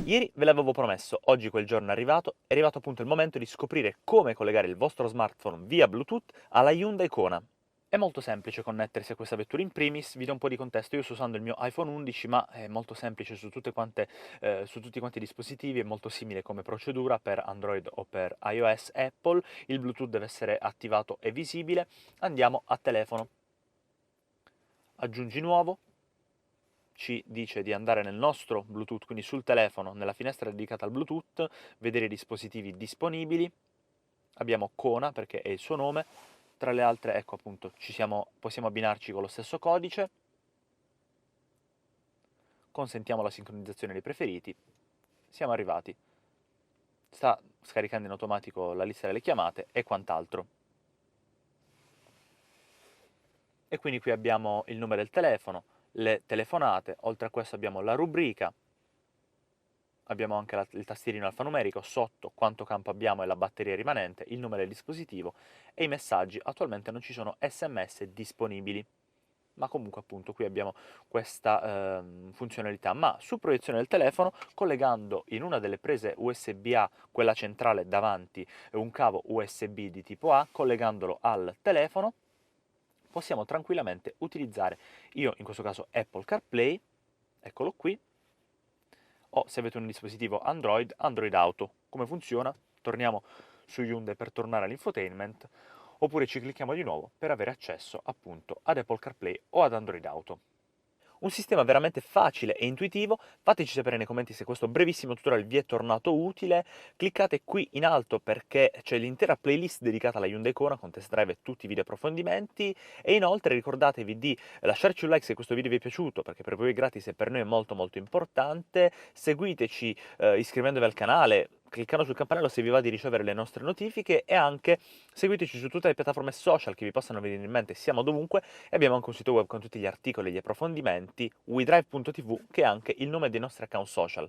Ieri ve l'avevo promesso, oggi quel giorno è arrivato appunto il momento di scoprire come collegare il vostro smartphone via Bluetooth alla Hyundai Kona. È molto semplice connettersi a questa vettura in primis, vi do un po' di contesto, io sto usando il mio iPhone 11 ma è molto semplice su tutti quanti i dispositivi, è molto simile come procedura per Android o per iOS, Apple, il Bluetooth deve essere attivato e visibile, andiamo a telefono, aggiungi nuovo, ci dice di andare nel nostro Bluetooth, quindi sul telefono, nella finestra dedicata al Bluetooth, vedere i dispositivi disponibili, abbiamo Kona perché è il suo nome, tra le altre, ecco appunto, possiamo abbinarci con lo stesso codice, consentiamo la sincronizzazione dei preferiti, siamo arrivati. Sta scaricando in automatico la lista delle chiamate e quant'altro. E quindi qui abbiamo il nome del telefono, le telefonate, oltre a questo abbiamo la rubrica, abbiamo anche il tastierino alfanumerico, sotto quanto campo abbiamo e la batteria rimanente, il nome del dispositivo e i messaggi. Attualmente non ci sono SMS disponibili, ma comunque appunto qui abbiamo questa funzionalità. Ma su proiezione del telefono, collegando in una delle prese USB-A, quella centrale davanti, un cavo USB di tipo A, collegandolo al telefono, possiamo tranquillamente utilizzare, io in questo caso Apple CarPlay, eccolo qui, o se avete un dispositivo Android, Android Auto. Come funziona? Torniamo su Hyundai per tornare all'infotainment, oppure ci clicchiamo di nuovo per avere accesso appunto ad Apple CarPlay o ad Android Auto. Un sistema veramente facile e intuitivo, fateci sapere nei commenti se questo brevissimo tutorial vi è tornato utile, cliccate qui in alto perché c'è l'intera playlist dedicata alla Hyundai Kona con test drive e tutti i video approfondimenti e inoltre ricordatevi di lasciarci un like se questo video vi è piaciuto perché per voi è gratis e per noi è molto molto importante, seguiteci iscrivendovi al canale, cliccando sul campanello se vi va di ricevere le nostre notifiche e anche seguiteci su tutte le piattaforme social che vi possano venire in mente, siamo dovunque e abbiamo anche un sito web con tutti gli articoli e gli approfondimenti, wedrive.tv, che è anche il nome dei nostri account social.